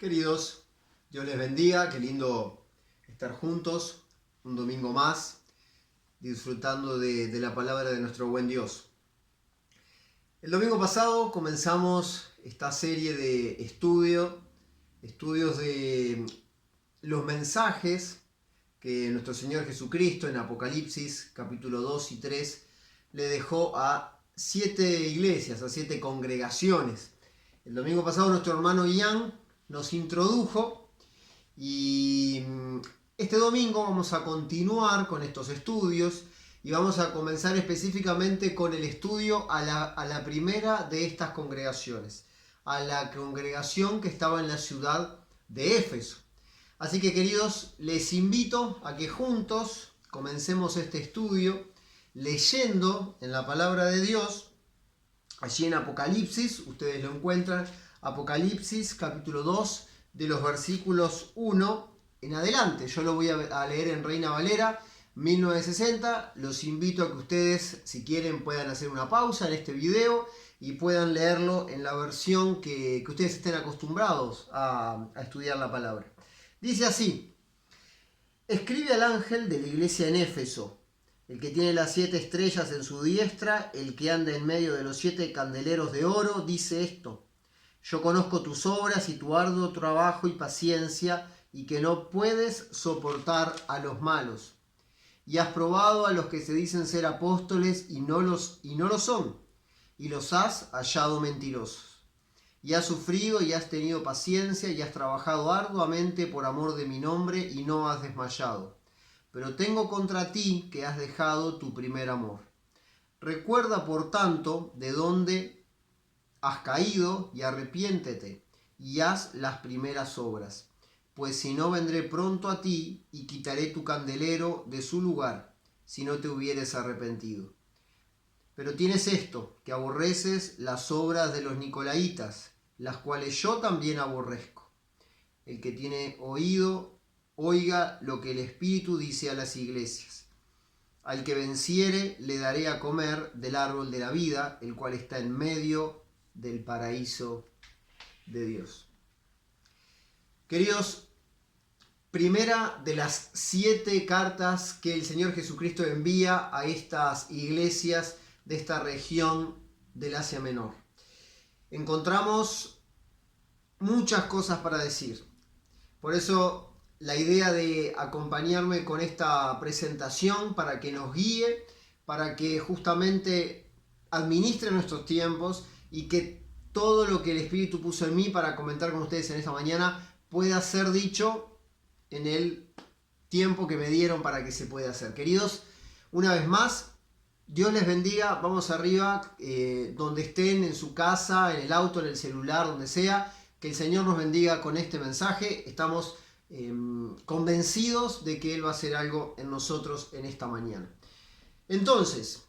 Queridos, Dios les bendiga, qué lindo estar juntos un domingo más, disfrutando de la palabra de nuestro buen Dios. El domingo pasado comenzamos esta serie de estudios de los mensajes que nuestro Señor Jesucristo en Apocalipsis capítulo 2 y 3 le dejó a 7 iglesias, a 7 congregaciones. El domingo pasado nuestro hermano Ian nos introdujo y este domingo vamos a continuar con estos estudios y vamos a comenzar específicamente con el estudio a la primera de estas congregaciones, a la congregación que estaba en la ciudad de Éfeso. Así que, queridos, les invito a que juntos comencemos este estudio leyendo en la palabra de Dios, allí en Apocalipsis, ustedes lo encuentran, Apocalipsis capítulo 2, de los versículos 1 en adelante. Yo lo voy a leer en Reina Valera 1960. Los invito a que ustedes, si quieren, puedan hacer una pausa en este video y puedan leerlo en la versión que ustedes estén acostumbrados a estudiar la palabra. Dice así: escribe al ángel de la iglesia en Éfeso, el que tiene las 7 estrellas en su diestra, el que anda en medio de los 7 candeleros de oro, dice esto: yo conozco tus obras y tu arduo trabajo y paciencia, y que no puedes soportar a los malos. Y has probado a los que se dicen ser apóstoles y no lo son, y los has hallado mentirosos. Y has sufrido y has tenido paciencia y has trabajado arduamente por amor de mi nombre y no has desmayado. Pero tengo contra ti que has dejado tu primer amor. Recuerda, por tanto, de dónde has caído y arrepiéntete y haz las primeras obras. Pues si no, vendré pronto a ti y quitaré tu candelero de su lugar, si no te hubieres arrepentido. Pero tienes esto, que aborreces las obras de los nicolaitas, las cuales yo también aborrezco. El que tiene oído, oiga lo que el Espíritu dice a las iglesias. Al que venciere le daré a comer del árbol de la vida, el cual está en medio del paraíso de Dios. Queridos, primera de las 7 cartas que el Señor Jesucristo envía a estas iglesias de esta región del Asia Menor. Encontramos muchas cosas para decir. Por eso la idea de acompañarme con esta presentación, para que nos guíe, para que justamente administre nuestros tiempos y que todo lo que el Espíritu puso en mí para comentar con ustedes en esta mañana pueda ser dicho en el tiempo que me dieron para que se pueda hacer. Queridos, una vez más, Dios les bendiga. Vamos arriba, donde estén, en su casa, en el auto, en el celular, donde sea. Que el Señor nos bendiga con este mensaje. Estamos convencidos de que Él va a hacer algo en nosotros en esta mañana. Entonces,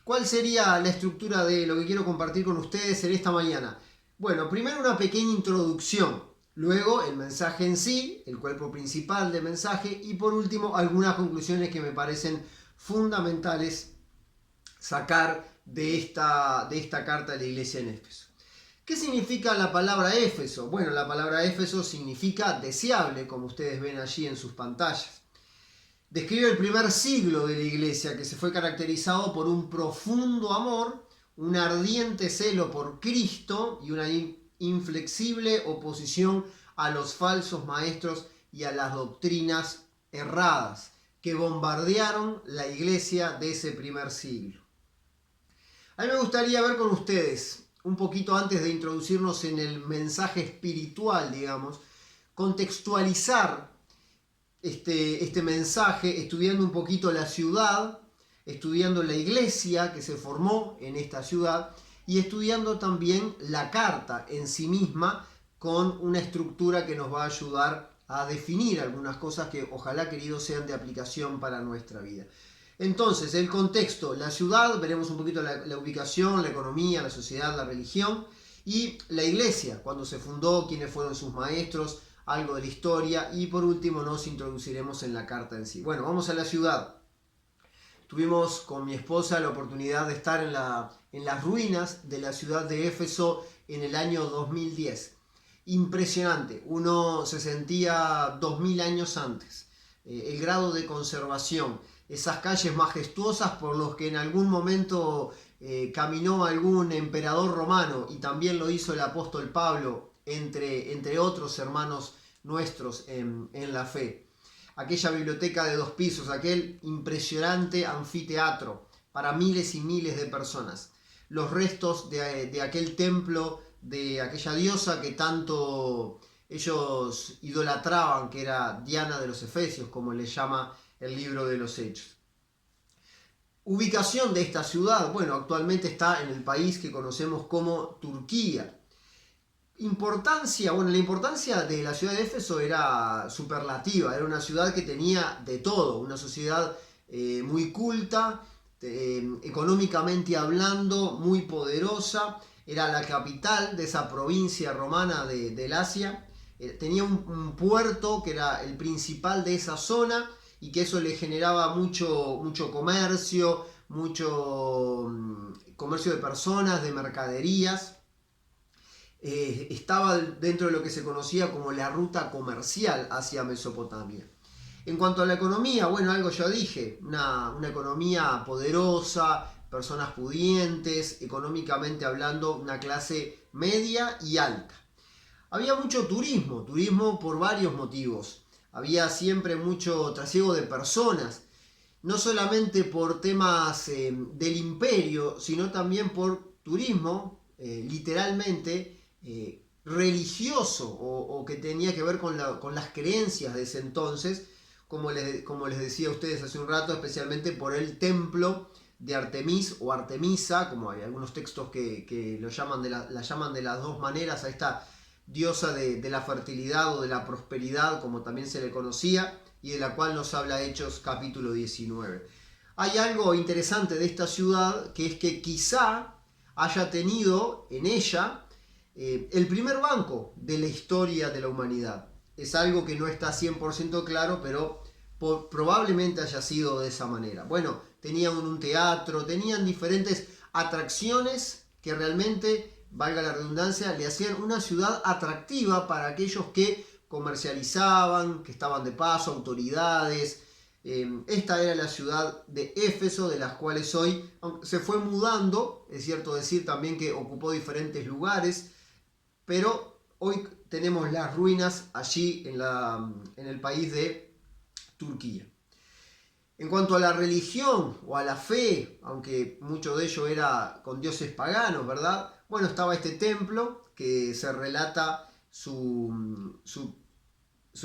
¿cuál sería la estructura de lo que quiero compartir con ustedes en esta mañana? Bueno, primero una pequeña introducción, luego el mensaje en sí, el cuerpo principal del mensaje, y por último algunas conclusiones que me parecen fundamentales sacar de esta carta de la iglesia en Éfeso. ¿Qué significa la palabra Éfeso? Bueno, la palabra Éfeso significa deseable, como ustedes ven allí en sus pantallas. Describe el primer siglo de la iglesia, que se fue caracterizado por un profundo amor, un ardiente celo por Cristo y una inflexible oposición a los falsos maestros y a las doctrinas erradas que bombardearon la iglesia de ese primer siglo. A mí me gustaría ver con ustedes, un poquito antes de introducirnos en el mensaje espiritual, digamos, contextualizar este mensaje estudiando un poquito la ciudad, estudiando la iglesia que se formó en esta ciudad y estudiando también la carta en sí misma, con una estructura que nos va a ayudar a definir algunas cosas que ojalá, queridos, sean de aplicación para nuestra vida. Entonces, el contexto, la ciudad, veremos un poquito la ubicación, la economía, la sociedad, la religión, y la iglesia, cuando se fundó, quiénes fueron sus maestros, algo de la historia, y por último nos introduciremos en la carta en sí. Bueno, vamos a la ciudad. Tuvimos con mi esposa la oportunidad de estar en las ruinas de la ciudad de Éfeso en el año 2010. impresionante. Uno se sentía 2000 años antes. El grado de conservación, esas calles majestuosas por los que en algún momento caminó algún emperador romano, y también lo hizo el apóstol Pablo, entre otros hermanos nuestros en la fe. Aquella biblioteca de 2 pisos, aquel impresionante anfiteatro para miles y miles de personas. Los restos de aquel templo, de aquella diosa que tanto ellos idolatraban, que era Diana de los Efesios, como le llama el libro de los Hechos. Ubicación de esta ciudad, bueno, actualmente está en el país que conocemos como Turquía. Importancia, bueno, la importancia de la ciudad de Éfeso era superlativa, era una ciudad que tenía de todo, una sociedad muy culta, económicamente hablando, muy poderosa, era la capital de esa provincia romana del Asia, tenía un puerto que era el principal de esa zona y que eso le generaba mucho comercio, mucho comercio de personas, de mercaderías. Estaba dentro de lo que se conocía como la ruta comercial hacia Mesopotamia. En cuanto a la economía, bueno, algo ya dije, una economía poderosa, personas pudientes, económicamente hablando, una clase media y alta. Había mucho turismo por varios motivos. Había siempre mucho trasiego de personas, no solamente por temas del imperio, sino también por turismo, literalmente, religioso o que tenía que ver con las creencias de ese entonces, como les decía a ustedes hace un rato, especialmente por el templo de Artemis o Artemisa, como hay algunos textos que la llaman de las dos maneras, a esta diosa de la fertilidad o de la prosperidad, como también se le conocía, y de la cual nos habla Hechos capítulo 19. Hay algo interesante de esta ciudad, que es que quizá haya tenido en ella el primer banco de la historia de la humanidad. Es algo que no está 100% claro, pero probablemente haya sido de esa manera. Bueno, tenían un teatro, tenían diferentes atracciones que realmente, valga la redundancia, le hacían una ciudad atractiva para aquellos que comercializaban, que estaban de paso, autoridades. Esta era la ciudad de Éfeso, de las cuales hoy se fue mudando, es cierto decir también que ocupó diferentes lugares, pero hoy tenemos las ruinas allí en el país de Turquía. En cuanto a la religión o a la fe, aunque mucho de ello era con dioses paganos, ¿verdad? Bueno, estaba este templo que se relata su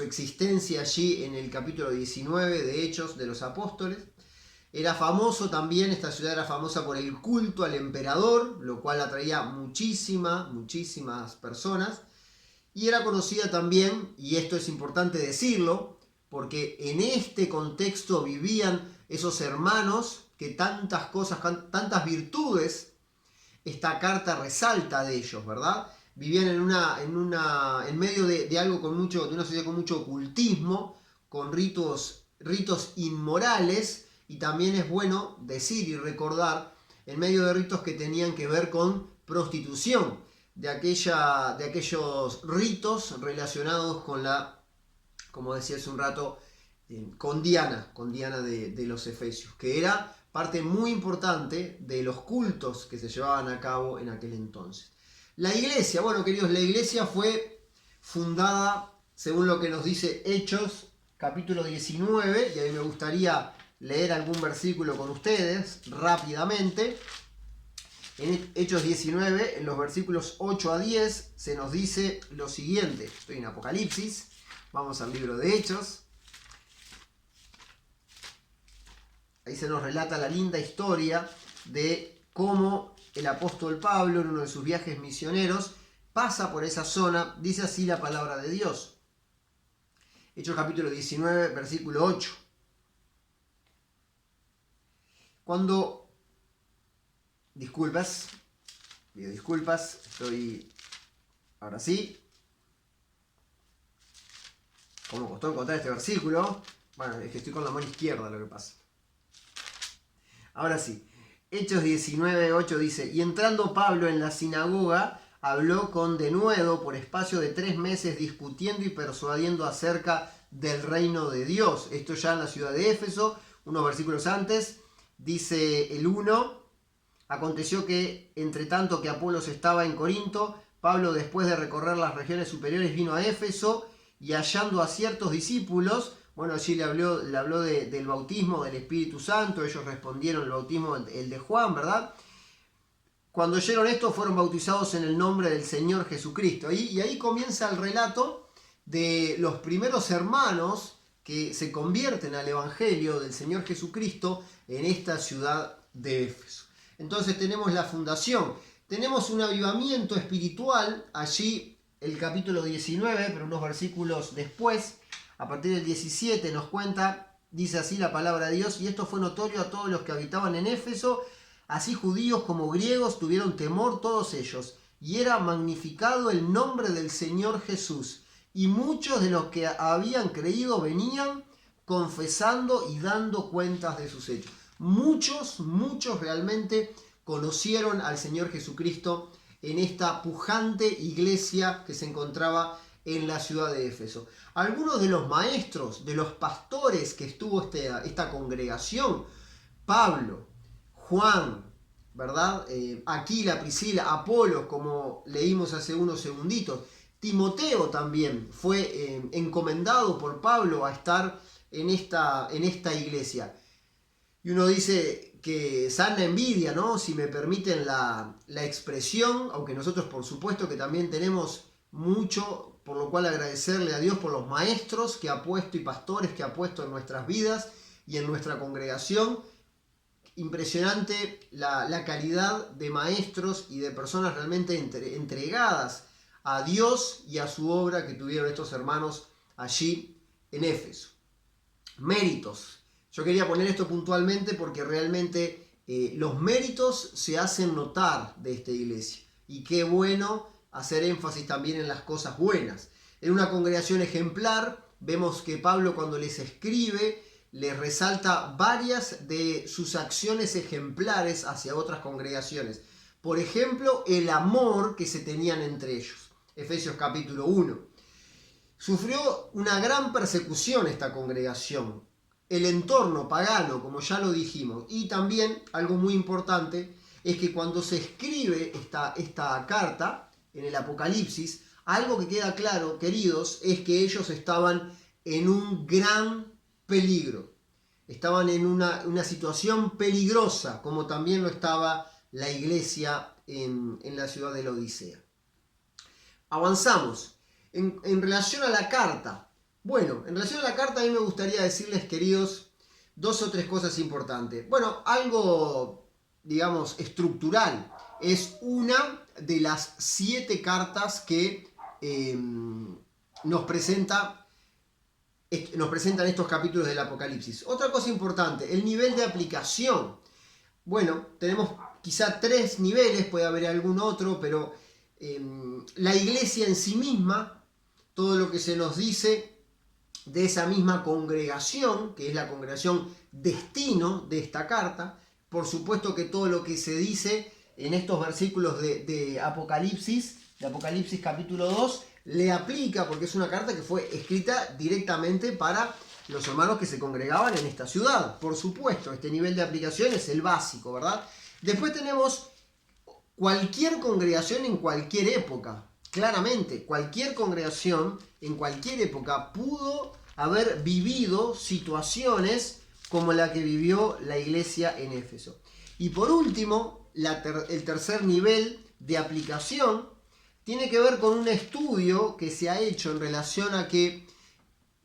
existencia allí en el capítulo 19 de Hechos de los Apóstoles. Era famoso también, esta ciudad era famosa por el culto al emperador, lo cual atraía muchísimas personas. Y era conocida también, y esto es importante decirlo, porque en este contexto vivían esos hermanos que tantas cosas, tantas virtudes, esta carta resalta de ellos, ¿verdad? Vivían en medio de algo de una sociedad con mucho ocultismo, con ritos inmorales, y también es bueno decir y recordar, en medio de ritos que tenían que ver con prostitución, de aquellos ritos relacionados con como decía hace un rato, con Diana de los Efesios, que era parte muy importante de los cultos que se llevaban a cabo en aquel entonces. La iglesia, bueno queridos, la iglesia fue fundada, según lo que nos dice Hechos, capítulo 19, y ahí me gustaría leer algún versículo con ustedes rápidamente. En Hechos 19, en los versículos 8 a 10, se nos dice lo siguiente. Estoy en Apocalipsis, vamos al libro de Hechos. Ahí se nos relata la linda historia de cómo el apóstol Pablo, en uno de sus viajes misioneros, pasa por esa zona. Dice así la palabra de Dios. Hechos capítulo 19, versículo 8. Pido disculpas, estoy ahora sí. ¿Cómo costó encontrar este versículo? Bueno, es que estoy con la mano izquierda, lo que pasa. Ahora sí, Hechos 19:8 dice: y entrando Pablo en la sinagoga, habló con denuedo por espacio de 3 meses discutiendo y persuadiendo acerca del reino de Dios. Esto ya en la ciudad de Éfeso, unos versículos antes, dice el 1, aconteció que entre tanto que Apolos estaba en Corinto, Pablo, después de recorrer las regiones superiores, vino a Éfeso y hallando a ciertos discípulos, bueno, allí le habló del bautismo del Espíritu Santo, ellos respondieron el bautismo, el de Juan, ¿verdad? Cuando oyeron esto, fueron bautizados en el nombre del Señor Jesucristo. Y ahí comienza el relato de los primeros hermanos que se convierten al Evangelio del Señor Jesucristo en esta ciudad de Éfeso. Entonces tenemos la fundación, tenemos un avivamiento espiritual, allí el capítulo 19, pero unos versículos después, a partir del 17 nos cuenta, dice así la palabra de Dios: y esto fue notorio a todos los que habitaban en Éfeso, así judíos como griegos tuvieron temor todos ellos, y era magnificado el nombre del Señor Jesús, y muchos de los que habían creído venían confesando y dando cuentas de sus hechos. Muchos realmente conocieron al Señor Jesucristo en esta pujante iglesia que se encontraba en la ciudad de Éfeso. Algunos de los maestros, de los pastores que estuvo esta congregación, Pablo, Juan, ¿verdad? Aquila, Priscila, Apolos, como leímos hace unos segunditos. Timoteo también fue encomendado por Pablo a estar en esta iglesia. Y uno dice que sana envidia, ¿no? Si me permiten la expresión, aunque nosotros por supuesto que también tenemos mucho por lo cual agradecerle a Dios por los maestros que ha puesto y pastores que ha puesto en nuestras vidas y en nuestra congregación. Impresionante la calidad de maestros y de personas realmente entregadas a Dios y a su obra que tuvieron estos hermanos allí en Éfeso. Méritos. Yo quería poner esto puntualmente porque realmente los méritos se hacen notar de esta iglesia. Y qué bueno hacer énfasis también en las cosas buenas. En una congregación ejemplar, vemos que Pablo, cuando les escribe, les resalta varias de sus acciones ejemplares hacia otras congregaciones. Por ejemplo, el amor que se tenían entre ellos. Efesios capítulo 1. Sufrió una gran persecución esta congregación. El entorno pagano, como ya lo dijimos. Y también, algo muy importante, es que cuando se escribe esta carta, en el Apocalipsis, algo que queda claro, queridos, es que ellos estaban en un gran peligro. Estaban en una situación peligrosa, como también lo estaba la iglesia en la ciudad de la Odisea. Avanzamos. En relación a la carta. Bueno, en relación a la carta a mí me gustaría decirles, queridos, 2 o 3 cosas importantes. Bueno, algo, digamos, estructural. Es una de las 7 cartas que nos presentan estos capítulos del Apocalipsis. Otra cosa importante, el nivel de aplicación. Bueno, tenemos quizá 3 niveles, puede haber algún otro, pero la iglesia en sí misma, todo lo que se nos dice de esa misma congregación, que es la congregación destino de esta carta, por supuesto que todo lo que se dice en estos versículos de Apocalipsis capítulo 2, le aplica, porque es una carta que fue escrita directamente para los hermanos que se congregaban en esta ciudad. Por supuesto, este nivel de aplicación es el básico, ¿verdad? Después tenemos cualquier congregación en cualquier época. Claramente, cualquier congregación en cualquier época pudo haber vivido situaciones como la que vivió la iglesia en Éfeso. Y por último, el tercer nivel de aplicación tiene que ver con un estudio que se ha hecho en relación a que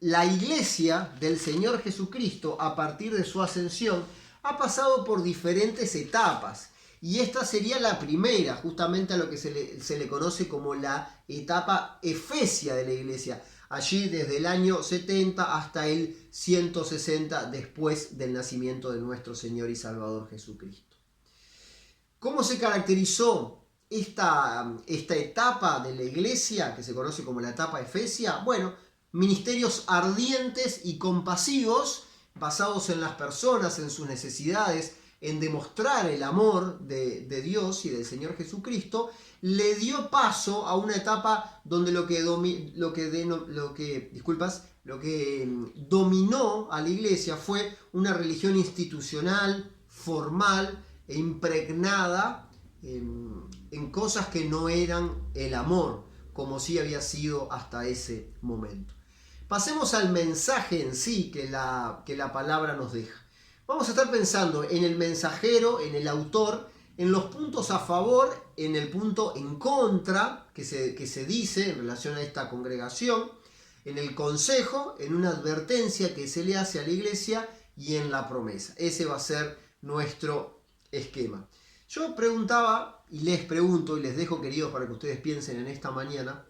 la iglesia del Señor Jesucristo, a partir de su ascensión, ha pasado por diferentes etapas. Y esta sería la primera, justamente a lo que se le conoce como la etapa efesia de la iglesia. Allí desde el año 70 hasta el 160 después del nacimiento de nuestro Señor y Salvador Jesucristo. ¿Cómo se caracterizó esta etapa de la iglesia, que se conoce como la etapa efesia? Bueno, ministerios ardientes y compasivos, basados en las personas, en sus necesidades, en demostrar el amor de Dios y del Señor Jesucristo, le dio paso a una etapa donde lo que dominó a la iglesia fue una religión institucional, formal e impregnada en cosas que no eran el amor, como sí había sido hasta ese momento. Pasemos al mensaje en sí que la palabra nos deja. Vamos a estar pensando en el mensajero, en el autor, en los puntos a favor, en el punto en contra que se dice en relación a esta congregación, en el consejo, en una advertencia que se le hace a la iglesia y en la promesa. Ese va a ser nuestro esquema. Yo preguntaba y les pregunto y les dejo, queridos, para que ustedes piensen en esta mañana,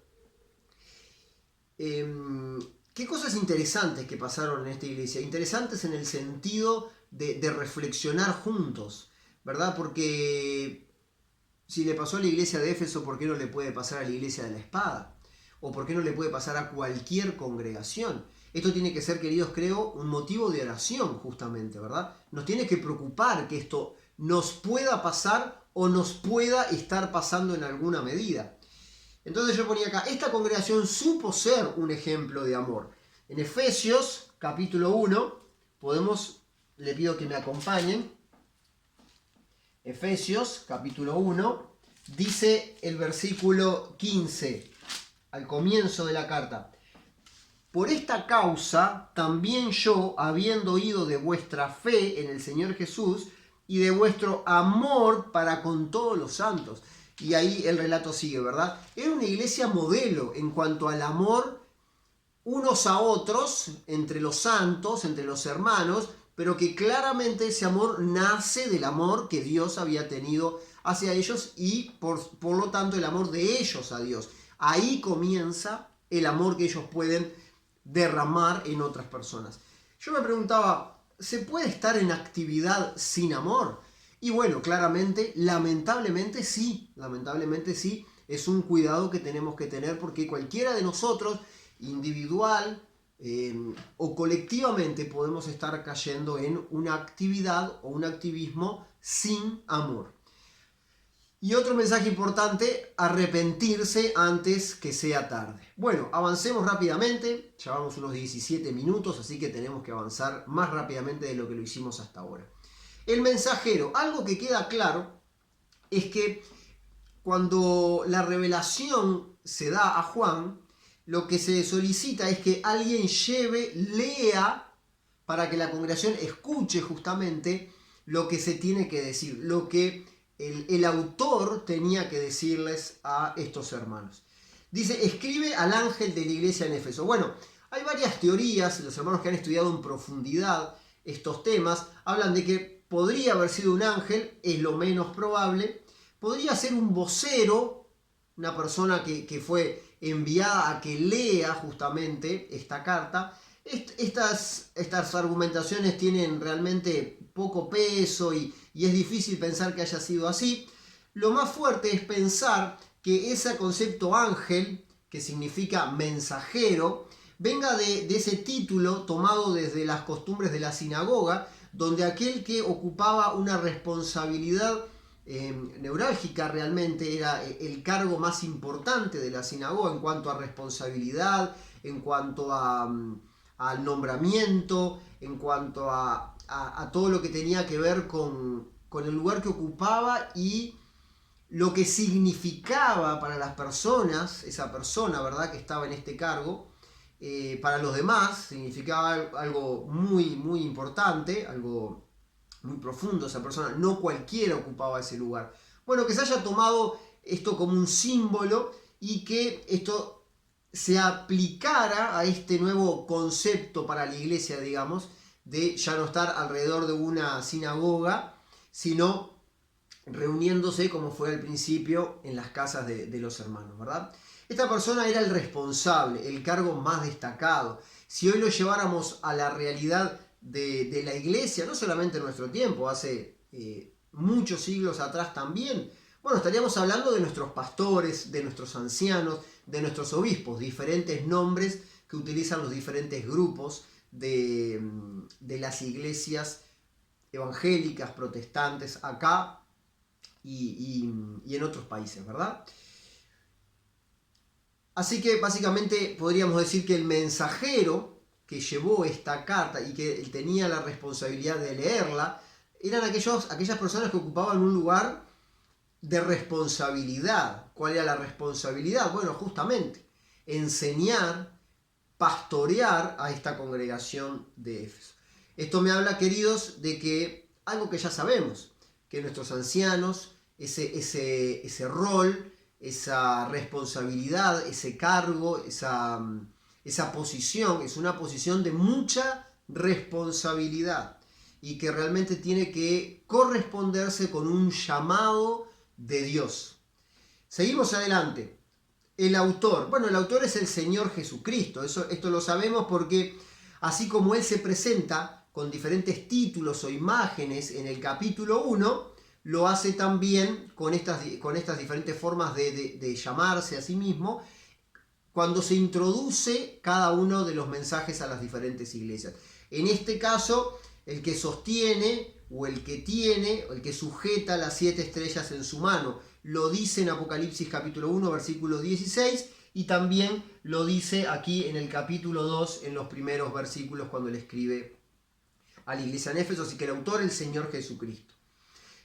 qué cosas interesantes que pasaron en esta iglesia. Interesantes en el sentido de reflexionar juntos, ¿verdad? Porque si le pasó a la iglesia de Éfeso, ¿por qué no le puede pasar a la iglesia de la espada? ¿O por qué no le puede pasar a cualquier congregación? Esto tiene que ser, queridos, creo, un motivo de oración, justamente, ¿verdad? Nos tiene que preocupar que esto nos pueda pasar o nos pueda estar pasando en alguna medida. Entonces yo ponía acá, esta congregación supo ser un ejemplo de amor. En Efesios, capítulo 1, le pido que me acompañen. Efesios, capítulo 1, dice el versículo 15, al comienzo de la carta. Por esta causa, también yo, habiendo oído de vuestra fe en el Señor Jesús y de vuestro amor para con todos los santos. Y ahí el relato sigue, ¿verdad? Era una iglesia modelo en cuanto al amor unos a otros, entre los santos, entre los hermanos, pero que claramente ese amor nace del amor que Dios había tenido hacia ellos y por lo tanto el amor de ellos a Dios. Ahí comienza el amor que ellos pueden derramar en otras personas. Yo me preguntaba, ¿se puede estar en actividad sin amor? Y bueno, claramente, lamentablemente sí, es un cuidado que tenemos que tener porque cualquiera de nosotros, individual o colectivamente, podemos estar cayendo en una actividad o un activismo sin amor. Y otro mensaje importante, arrepentirse antes que sea tarde. Bueno, avancemos rápidamente, llevamos unos 17 minutos, así que tenemos que avanzar más rápidamente de lo que lo hicimos hasta ahora. El mensajero, algo que queda claro es que cuando la revelación se da a Juan, lo que se solicita es que alguien lea para que la congregación escuche justamente lo que se tiene que decir, lo que el autor tenía que decirles a estos hermanos. Dice, escribe al ángel de la iglesia en Éfeso. Bueno, hay varias teorías, los hermanos que han estudiado en profundidad estos temas, hablan de que podría haber sido un ángel, es lo menos probable, podría ser un vocero, una persona que fue enviada a que lea justamente esta carta. Estas argumentaciones tienen realmente poco peso y es difícil pensar que haya sido así. Lo más fuerte es pensar que ese concepto ángel, que significa mensajero, venga de ese título tomado desde las costumbres de la sinagoga, donde aquel que ocupaba una responsabilidad neurálgica realmente era el cargo más importante de la sinagoga en cuanto a responsabilidad, en cuanto al nombramiento, en cuanto a todo lo que tenía que ver con el lugar que ocupaba y lo que significaba para las personas, esa persona, ¿verdad?, que estaba en este cargo. Para los demás significaba algo muy, muy importante, algo muy profundo. Esa persona, no cualquiera ocupaba ese lugar. Bueno, que se haya tomado esto como un símbolo y que esto se aplicara a este nuevo concepto para la iglesia, digamos, de ya no estar alrededor de una sinagoga, sino reuniéndose como fue al principio en las casas de los hermanos, ¿verdad? Esta persona era el responsable, el cargo más destacado. Si hoy lo lleváramos a la realidad de la iglesia, no solamente en nuestro tiempo, hace muchos siglos atrás también, bueno, estaríamos hablando de nuestros pastores, de nuestros ancianos, de nuestros obispos, diferentes nombres que utilizan los diferentes grupos de las iglesias evangélicas, protestantes, acá y en otros países, ¿verdad? Así que básicamente podríamos decir que el mensajero que llevó esta carta y que tenía la responsabilidad de leerla, eran aquellas personas que ocupaban un lugar de responsabilidad. ¿Cuál era la responsabilidad? Bueno, justamente enseñar, pastorear a esta congregación de Éfeso. Esto me habla, queridos, de que algo que ya sabemos, que nuestros ancianos, ese rol, esa responsabilidad, ese cargo, esa posición, es una posición de mucha responsabilidad y que realmente tiene que corresponderse con un llamado de Dios. Seguimos adelante. El autor. Bueno, el autor es el Señor Jesucristo. Esto lo sabemos porque así como Él se presenta con diferentes títulos o imágenes en el capítulo 1, lo hace también con estas diferentes formas de llamarse a sí mismo cuando se introduce cada uno de los mensajes a las diferentes iglesias. En este caso, el que sostiene o el que tiene, o el que sujeta las 7 estrellas en su mano, lo dice en Apocalipsis capítulo 1, versículo 16, y también lo dice aquí en el capítulo 2, en los primeros versículos, cuando le escribe a la iglesia en Éfeso, así que el autor, el Señor Jesucristo.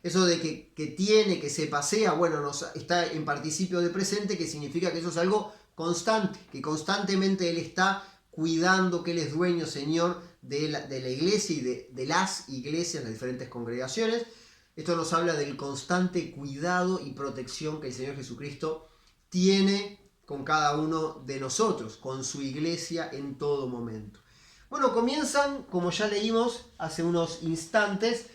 Eso de que tiene, que se pasea, bueno, está en participio de presente, que significa que eso es algo constante, que constantemente Él está cuidando, que Él es dueño, Señor, de la iglesia y de las iglesias, las diferentes congregaciones. Esto nos habla del constante cuidado y protección que el Señor Jesucristo tiene con cada uno de nosotros, con su iglesia en todo momento. Bueno, comienzan, como ya leímos hace unos instantes,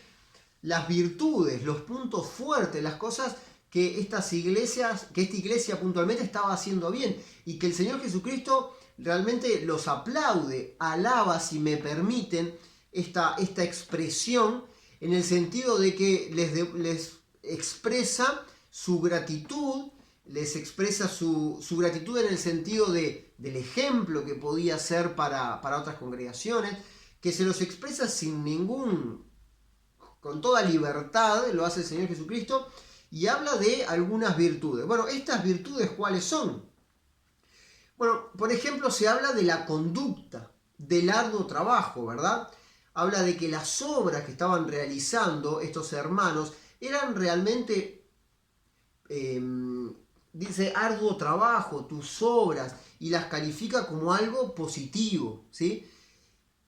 las virtudes, los puntos fuertes, las cosas que esta iglesia puntualmente estaba haciendo bien y que el Señor Jesucristo realmente los aplaude, alaba, si me permiten, esta expresión, en el sentido de que les expresa su gratitud, les expresa su gratitud en el sentido del ejemplo que podía ser para otras congregaciones, que se los expresa con toda libertad, lo hace el Señor Jesucristo, y habla de algunas virtudes. Bueno, ¿estas virtudes cuáles son? Bueno, por ejemplo, se habla de la conducta, del arduo trabajo, ¿verdad? Habla de que las obras que estaban realizando estos hermanos eran realmente, dice, arduo trabajo, tus obras, y las califica como algo positivo, ¿sí?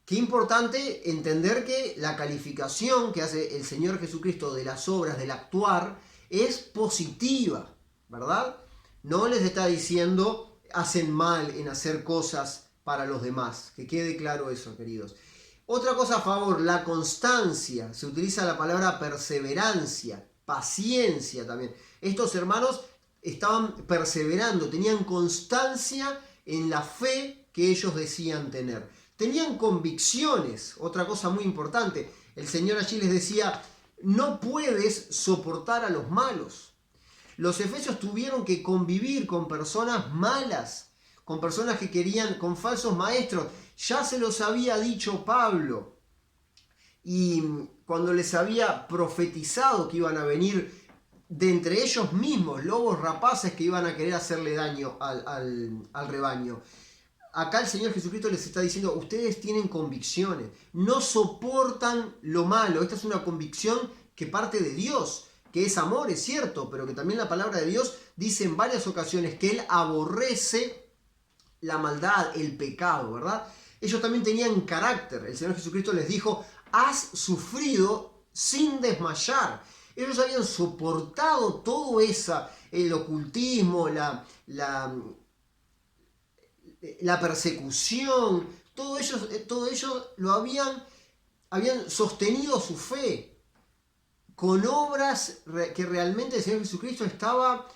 Qué importante entender que la calificación que hace el Señor Jesucristo de las obras, del actuar, es positiva, ¿verdad? No les está diciendo hacen mal en hacer cosas para los demás. Que quede claro eso, queridos. Otra cosa a favor, la constancia. Se utiliza la palabra perseverancia, paciencia también. Estos hermanos estaban perseverando, tenían constancia en la fe que ellos decían tener. Tenían convicciones, otra cosa muy importante. El Señor allí les decía, no puedes soportar a los malos. Los efesios tuvieron que convivir con personas malas, con personas que querían, con falsos maestros. Ya se los había dicho Pablo. Y cuando les había profetizado que iban a venir de entre ellos mismos lobos rapaces que iban a querer hacerle daño al rebaño. Acá el Señor Jesucristo les está diciendo, ustedes tienen convicciones, no soportan lo malo. Esta es una convicción que parte de Dios, que es amor, es cierto, pero que también la palabra de Dios dice en varias ocasiones que Él aborrece la maldad, el pecado, ¿verdad? Ellos también tenían carácter. El Señor Jesucristo les dijo, has sufrido sin desmayar. Ellos habían soportado todo el ocultismo, la persecución, todo ellos lo habían sostenido su fe con obras que realmente el Señor Jesucristo estaba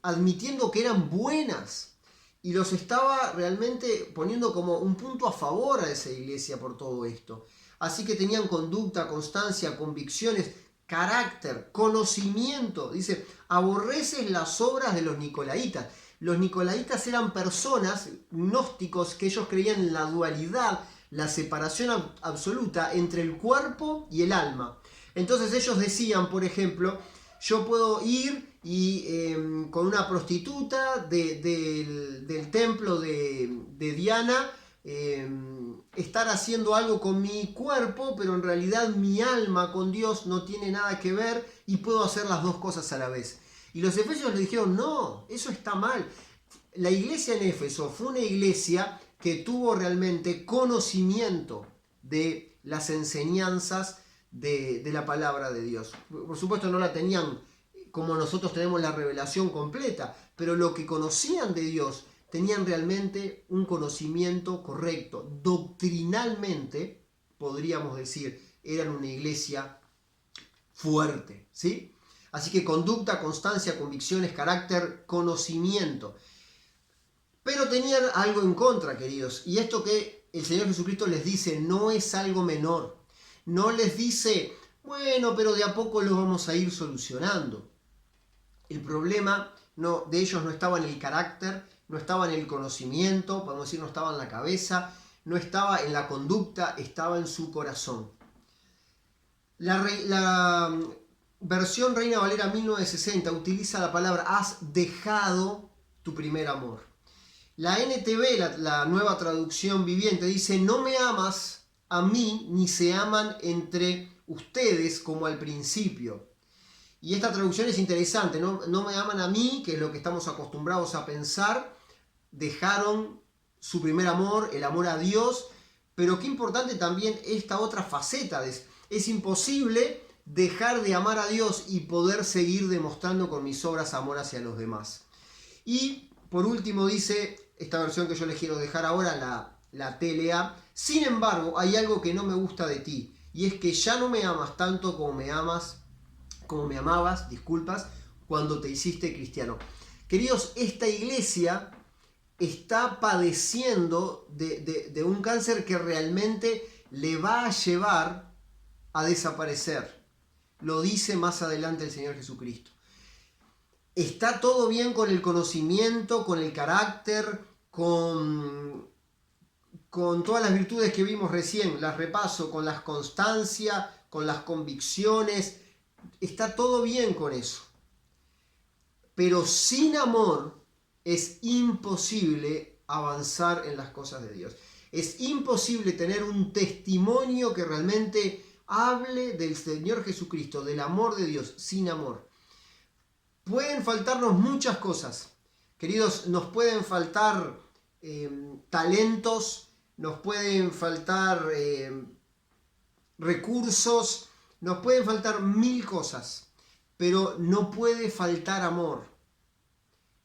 admitiendo que eran buenas y los estaba realmente poniendo como un punto a favor a esa iglesia por todo esto. Así que tenían conducta, constancia, convicciones, carácter, conocimiento. Dice, aborreces las obras de los nicolaítas. Los nicolaítas eran personas gnósticos que ellos creían en la dualidad, la separación absoluta entre el cuerpo y el alma. Entonces ellos decían, por ejemplo, yo puedo ir y con una prostituta del templo de Diana, estar haciendo algo con mi cuerpo, pero en realidad mi alma con Dios no tiene nada que ver y puedo hacer las dos cosas a la vez. Y los efesios le dijeron, no, eso está mal. La iglesia en Éfeso fue una iglesia que tuvo realmente conocimiento de las enseñanzas de la palabra de Dios. Por supuesto no la tenían como nosotros tenemos la revelación completa, pero lo que conocían de Dios tenían realmente un conocimiento correcto. Doctrinalmente, podríamos decir, eran una iglesia fuerte, ¿sí? Así que conducta, constancia, convicciones, carácter, conocimiento. Pero tenían algo en contra, queridos. Y esto que el Señor Jesucristo les dice no es algo menor. No les dice, bueno, pero de a poco lo vamos a ir solucionando. El problema de ellos no estaba en el carácter, no estaba en el conocimiento, podemos decir, no estaba en la cabeza, no estaba en la conducta, estaba en su corazón. La versión Reina Valera 1960 utiliza la palabra has dejado tu primer amor. La NTV, la nueva traducción viviente, dice no me amas a mí ni se aman entre ustedes como al principio. Y esta traducción es interesante, no me aman a mí, que es lo que estamos acostumbrados a pensar, dejaron su primer amor, el amor a Dios, pero qué importante también esta otra faceta, es imposible dejar de amar a Dios y poder seguir demostrando con mis obras amor hacia los demás. Y por último dice, esta versión que yo les quiero dejar ahora, la TLA, sin embargo hay algo que no me gusta de ti, y es que ya no me amas tanto como me amabas, cuando te hiciste cristiano. Queridos, esta iglesia está padeciendo de un cáncer que realmente le va a llevar a desaparecer. Lo dice más adelante el Señor Jesucristo. Está todo bien con el conocimiento, con el carácter, con todas las virtudes que vimos recién, las repaso, con la constancia, con las convicciones. Está todo bien con eso. Pero sin amor es imposible avanzar en las cosas de Dios. Es imposible tener un testimonio que realmente hable del Señor Jesucristo, del amor de Dios, sin amor. Pueden faltarnos muchas cosas. Queridos, nos pueden faltar talentos, nos pueden faltar recursos, nos pueden faltar mil cosas, pero no puede faltar amor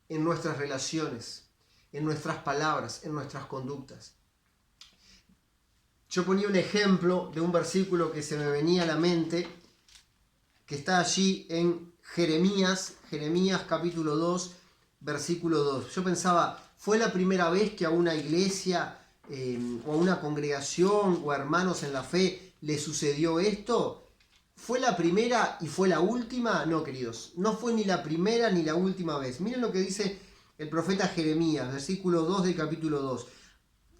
en nuestras relaciones, en nuestras palabras, en nuestras conductas. Yo ponía un ejemplo de un versículo que se me venía a la mente, que está allí en Jeremías capítulo 2, versículo 2. Yo pensaba, ¿fue la primera vez que a una iglesia o a una congregación o a hermanos en la fe le sucedió esto? ¿Fue la primera y fue la última? No, queridos, no fue ni la primera ni la última vez. Miren lo que dice el profeta Jeremías, versículo 2 del capítulo 2.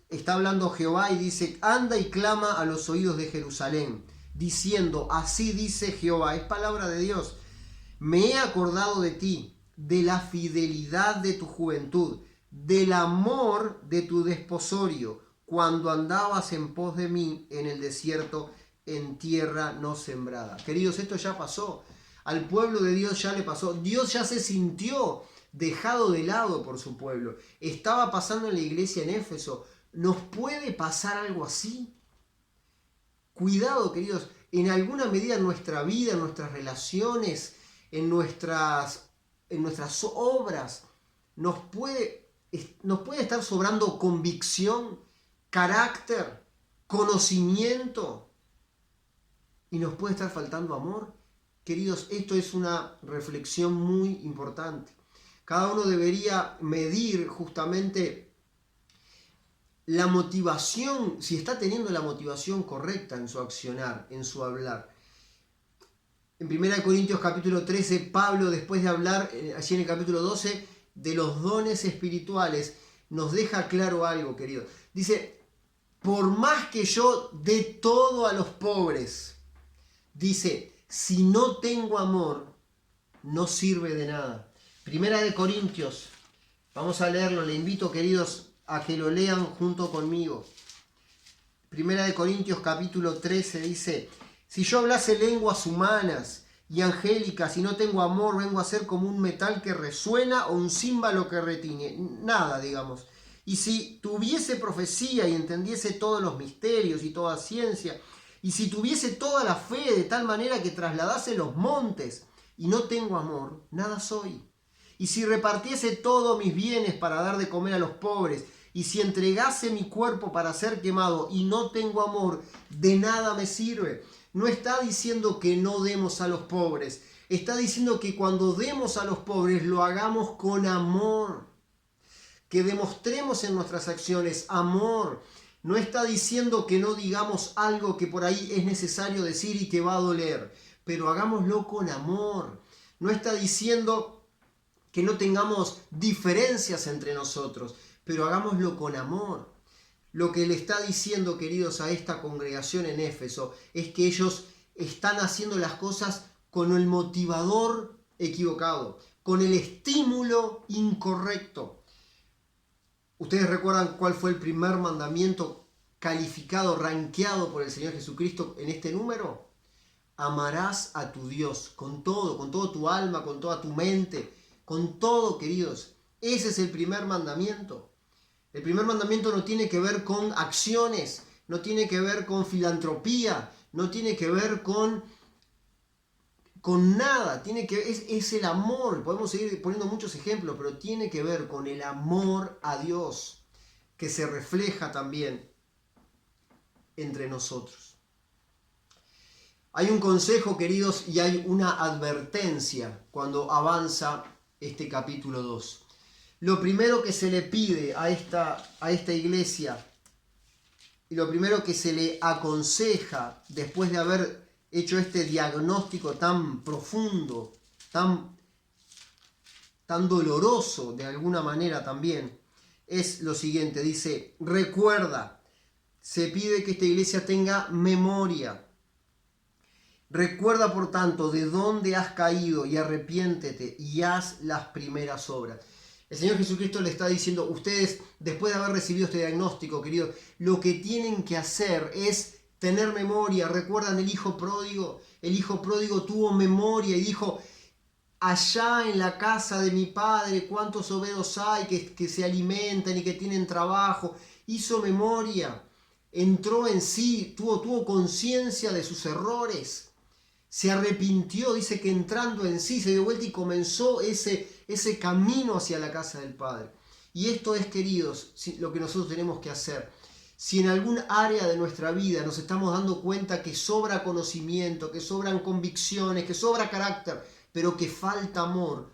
Está hablando Jehová y dice, anda y clama a los oídos de Jerusalén, diciendo, así dice Jehová, es palabra de Dios, me he acordado de ti, de la fidelidad de tu juventud, del amor de tu desposorio, cuando andabas en pos de mí en el desierto, en tierra no sembrada. Queridos, esto ya pasó. Al pueblo de Dios ya le pasó. Dios ya se sintió dejado de lado por su pueblo. Estaba pasando en la iglesia en Éfeso. ¿Nos puede pasar algo así? Cuidado, queridos. En alguna medida en nuestra vida, en nuestras relaciones, en nuestras obras, nos puede estar sobrando convicción, carácter, conocimiento, y nos puede estar faltando amor. Queridos, esto es una reflexión muy importante. Cada uno debería medir justamente la motivación, si está teniendo la motivación correcta en su accionar, en su hablar. En 1 Corintios capítulo 13, Pablo, después de hablar allí en el capítulo 12 de los dones espirituales, nos deja claro algo, querido. Dice, por más que yo dé todo a los pobres, dice, si no tengo amor, no sirve de nada. Primera de Corintios, vamos a leerlo, le invito, queridos, a que lo lean junto conmigo. Primera de Corintios capítulo 13 dice, si yo hablase lenguas humanas y angélicas y no tengo amor, vengo a ser como un metal que resuena o un címbalo que retiñe. Nada, digamos. Y si tuviese profecía y entendiese todos los misterios y toda ciencia, y si tuviese toda la fe de tal manera que trasladase los montes y no tengo amor, nada soy. Y si repartiese todos mis bienes para dar de comer a los pobres, y si entregase mi cuerpo para ser quemado y no tengo amor, de nada me sirve. No está diciendo que no demos a los pobres, está diciendo que cuando demos a los pobres lo hagamos con amor. Que demostremos en nuestras acciones amor. No está diciendo que no digamos algo que por ahí es necesario decir y que va a doler, pero hagámoslo con amor. No está diciendo que no tengamos diferencias entre nosotros, pero hagámoslo con amor. Lo que le está diciendo, queridos, a esta congregación en Éfeso es que ellos están haciendo las cosas con el motivador equivocado, con el estímulo incorrecto. ¿Ustedes recuerdan cuál fue el primer mandamiento calificado, rankeado por el Señor Jesucristo en este número? Amarás a tu Dios con todo tu alma, con toda tu mente, con todo, queridos. Ese es el primer mandamiento. El primer mandamiento no tiene que ver con acciones, no tiene que ver con filantropía, no tiene que ver con nada, es el amor. Podemos seguir poniendo muchos ejemplos, pero tiene que ver con el amor a Dios, que se refleja también entre nosotros. Hay un consejo, queridos, y hay una advertencia cuando avanza este capítulo 2. Lo primero que se le pide a esta iglesia y lo primero que se le aconseja después de haber hecho este diagnóstico tan profundo, tan doloroso de alguna manera también, es lo siguiente. Dice, recuerda, se pide que esta iglesia tenga memoria. Recuerda, por tanto, de dónde has caído y arrepiéntete y haz las primeras obras. El Señor Jesucristo le está diciendo, ustedes, después de haber recibido este diagnóstico, queridos, lo que tienen que hacer es tener memoria. ¿Recuerdan el hijo pródigo? El hijo pródigo tuvo memoria y dijo, allá en la casa de mi padre, ¿cuántos obreros hay que se alimentan y que tienen trabajo? Hizo memoria, entró en sí, tuvo conciencia de sus errores. Se arrepintió, dice que entrando en sí se dio vuelta y comenzó ese camino hacia la casa del Padre. Y esto es, queridos, lo que nosotros tenemos que hacer. Si en algún área de nuestra vida nos estamos dando cuenta que sobra conocimiento, que sobran convicciones, que sobra carácter, pero que falta amor,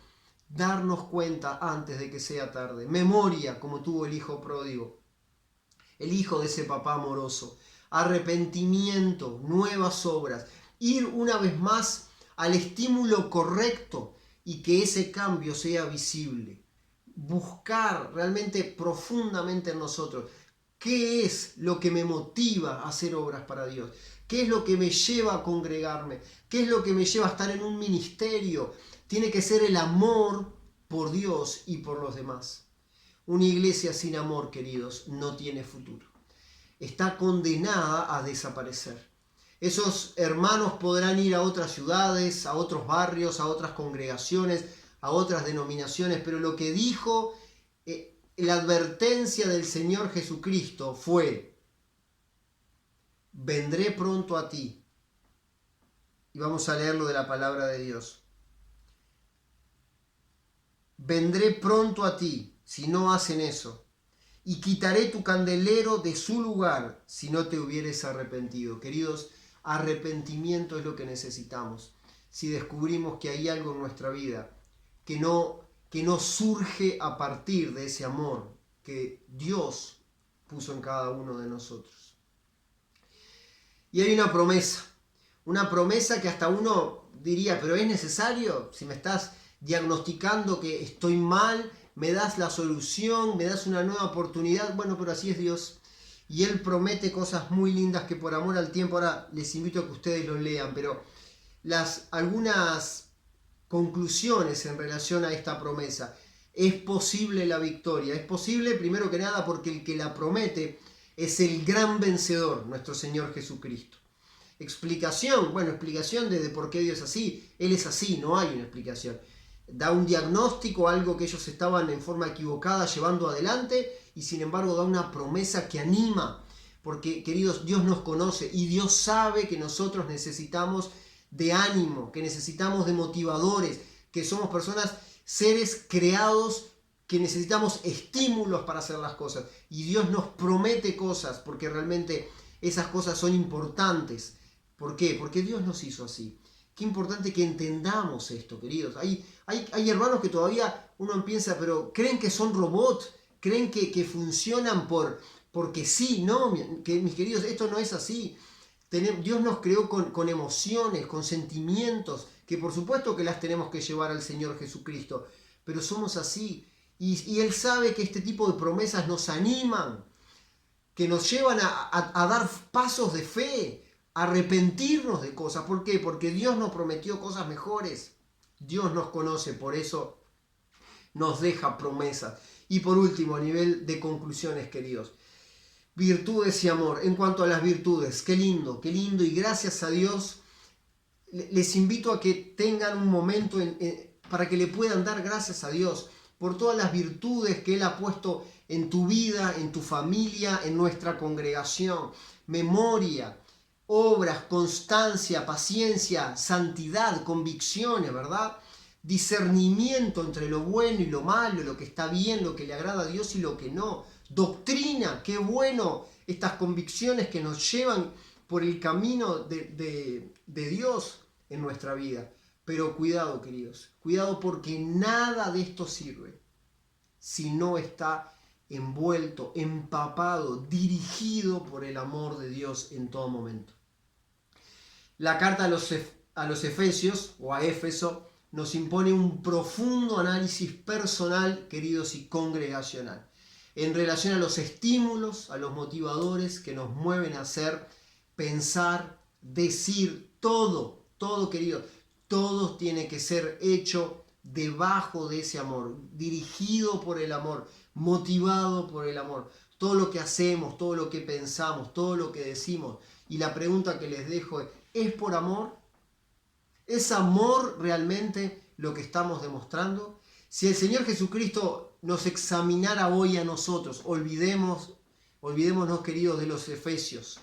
darnos cuenta antes de que sea tarde. Memoria, como tuvo el hijo pródigo, el hijo de ese papá amoroso. Arrepentimiento, nuevas obras. Ir una vez más al estímulo correcto y que ese cambio sea visible. Buscar realmente profundamente en nosotros qué es lo que me motiva a hacer obras para Dios, qué es lo que me lleva a congregarme, qué es lo que me lleva a estar en un ministerio. Tiene que ser el amor por Dios y por los demás. Una iglesia sin amor, queridos, no tiene futuro. Está condenada a desaparecer. Esos hermanos podrán ir a otras ciudades, a otros barrios, a otras congregaciones, a otras denominaciones, pero lo que dijo la advertencia del Señor Jesucristo fue, vendré pronto a ti. Y vamos a leerlo de la palabra de Dios. Vendré pronto a ti si no hacen eso, y quitaré tu candelero de su lugar si no te hubieres arrepentido. Queridos, arrepentimiento es lo que necesitamos. Si descubrimos que hay algo en nuestra vida que no surge a partir de ese amor que Dios puso en cada uno de nosotros. Y hay una promesa que hasta uno diría, pero ¿es necesario? Si me estás diagnosticando que estoy mal, me das la solución, me das una nueva oportunidad. Bueno, pero así es Dios. y Él promete cosas muy lindas que por amor al tiempo ahora les invito a que ustedes lo lean, pero algunas conclusiones en relación a esta promesa. Es posible la victoria, es posible primero que nada porque el que la promete es el gran vencedor, nuestro Señor Jesucristo. Explicación de por qué Dios es así. Él es así, no hay una explicación. Da un diagnóstico, algo que ellos estaban en forma equivocada llevando adelante, y sin embargo da una promesa que anima, porque queridos, Dios nos conoce y Dios sabe que nosotros necesitamos de ánimo, que necesitamos de motivadores, que somos personas, seres creados, que necesitamos estímulos para hacer las cosas, y Dios nos promete cosas porque realmente esas cosas son importantes. ¿Por qué? Porque Dios nos hizo así. Qué importante que entendamos esto, queridos. Hay hermanos que todavía uno piensa, pero creen que son robots, creen que funcionan porque sí, no, que, mis queridos, esto no es así. Dios nos creó con emociones, con sentimientos, que por supuesto que las tenemos que llevar al Señor Jesucristo, pero somos así. Y Él sabe que este tipo de promesas nos animan, que nos llevan a dar pasos de fe, a arrepentirnos de cosas. ¿Por qué? Porque Dios nos prometió cosas mejores. Dios nos conoce, por eso nos deja promesas. Y por último, a nivel de conclusiones, queridos, virtudes y amor. En cuanto a las virtudes, qué lindo, y gracias a Dios, les invito a que tengan un momento para que le puedan dar gracias a Dios por todas las virtudes que Él ha puesto en tu vida, en tu familia, en nuestra congregación. Memoria, obras, constancia, paciencia, santidad, convicciones, ¿verdad? Discernimiento entre lo bueno y lo malo, lo que está bien, lo que le agrada a Dios y lo que no. Doctrina, qué bueno, estas convicciones que nos llevan por el camino de Dios en nuestra vida. Pero cuidado, queridos, cuidado, porque nada de esto sirve si no está envuelto, empapado, dirigido por el amor de Dios en todo momento. La carta a los Efesios, o a Éfeso, nos impone un profundo análisis personal, queridos, y congregacional, en relación a los estímulos, a los motivadores que nos mueven a hacer, pensar, decir, todo, queridos, todo tiene que ser hecho debajo de ese amor, dirigido por el amor, motivado por el amor. Todo lo que hacemos, todo lo que pensamos, todo lo que decimos. Y la pregunta que les dejo ¿es por amor? ¿Es amor realmente lo que estamos demostrando? Si el Señor Jesucristo nos examinara hoy a nosotros, olvidémonos, queridos, de los Efesios.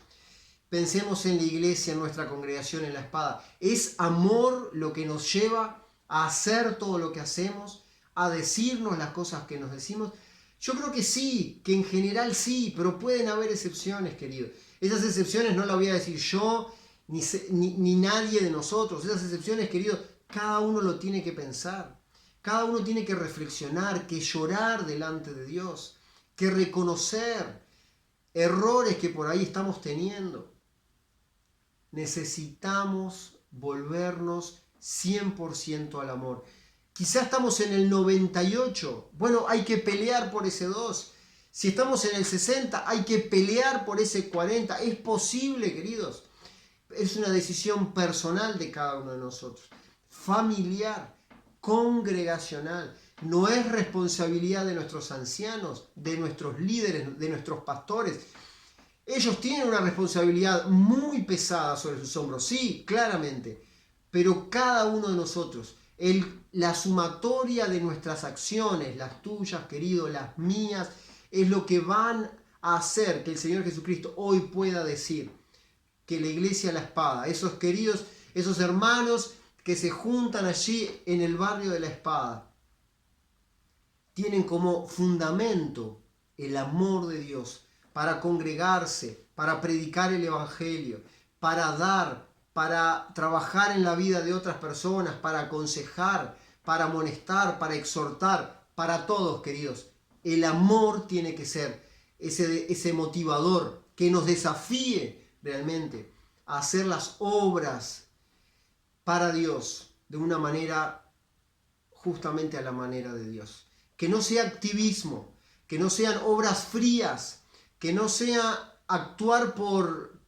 Pensemos en la iglesia, en nuestra congregación, en la espada. ¿Es amor lo que nos lleva a hacer todo lo que hacemos? ¿A decirnos las cosas que nos decimos? Yo creo que sí, que en general sí, pero pueden haber excepciones, queridos. Esas excepciones no las voy a decir yo, ni nadie de nosotros. Esas excepciones, queridos, cada uno lo tiene que pensar. Cada uno tiene que reflexionar, que llorar delante de Dios, que reconocer errores que por ahí estamos teniendo. Necesitamos volvernos 100% al amor. Quizá estamos en el 98. Bueno, hay que pelear por ese 2. Si estamos en el 60, hay que pelear por ese 40. Es posible, queridos. Es una decisión personal de cada uno de nosotros. Familiar, congregacional. No es responsabilidad de nuestros ancianos, de nuestros líderes, de nuestros pastores. Ellos tienen una responsabilidad muy pesada sobre sus hombros, sí, claramente, pero cada uno de nosotros, la sumatoria de nuestras acciones, las tuyas, querido, las mías, es lo que van a hacer que el Señor Jesucristo hoy pueda decir que la iglesia La Espada, esos queridos, esos hermanos que se juntan allí en el barrio de La Espada, tienen como fundamento el amor de Dios, para congregarse, para predicar el Evangelio, para dar, para trabajar en la vida de otras personas, para aconsejar, para amonestar, para exhortar, para todos, queridos. El amor tiene que ser ese motivador que nos desafíe realmente a hacer las obras para Dios de una manera justamente a la manera de Dios. Que no sea activismo, que no sean obras frías, que no sea actuar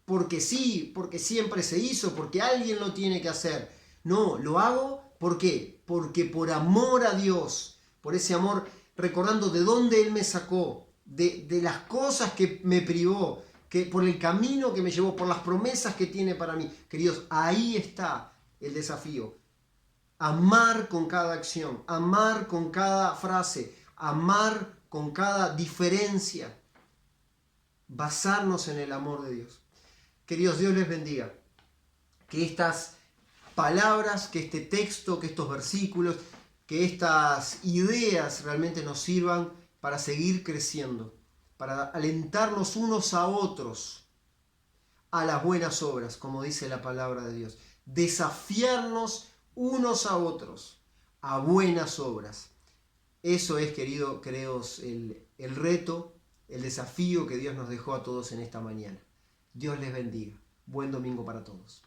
porque sí, porque siempre se hizo, porque alguien lo tiene que hacer. No, lo hago ¿por qué? Porque por amor a Dios, por ese amor, recordando de dónde Él me sacó, de las cosas que me privó, que por el camino que me llevó, por las promesas que tiene para mí. Queridos, ahí está el desafío. Amar con cada acción, amar con cada frase, amar con cada diferencia. Basarnos en el amor de Dios. Queridos, Dios les bendiga. Que estas palabras, que este texto, que estos versículos, que estas ideas realmente nos sirvan para seguir creciendo, para alentarnos unos a otros a las buenas obras, como dice la palabra de Dios. Desafiarnos unos a otros a buenas obras. Eso es, queridos, el reto, el desafío que Dios nos dejó a todos en esta mañana. Dios les bendiga. Buen domingo para todos.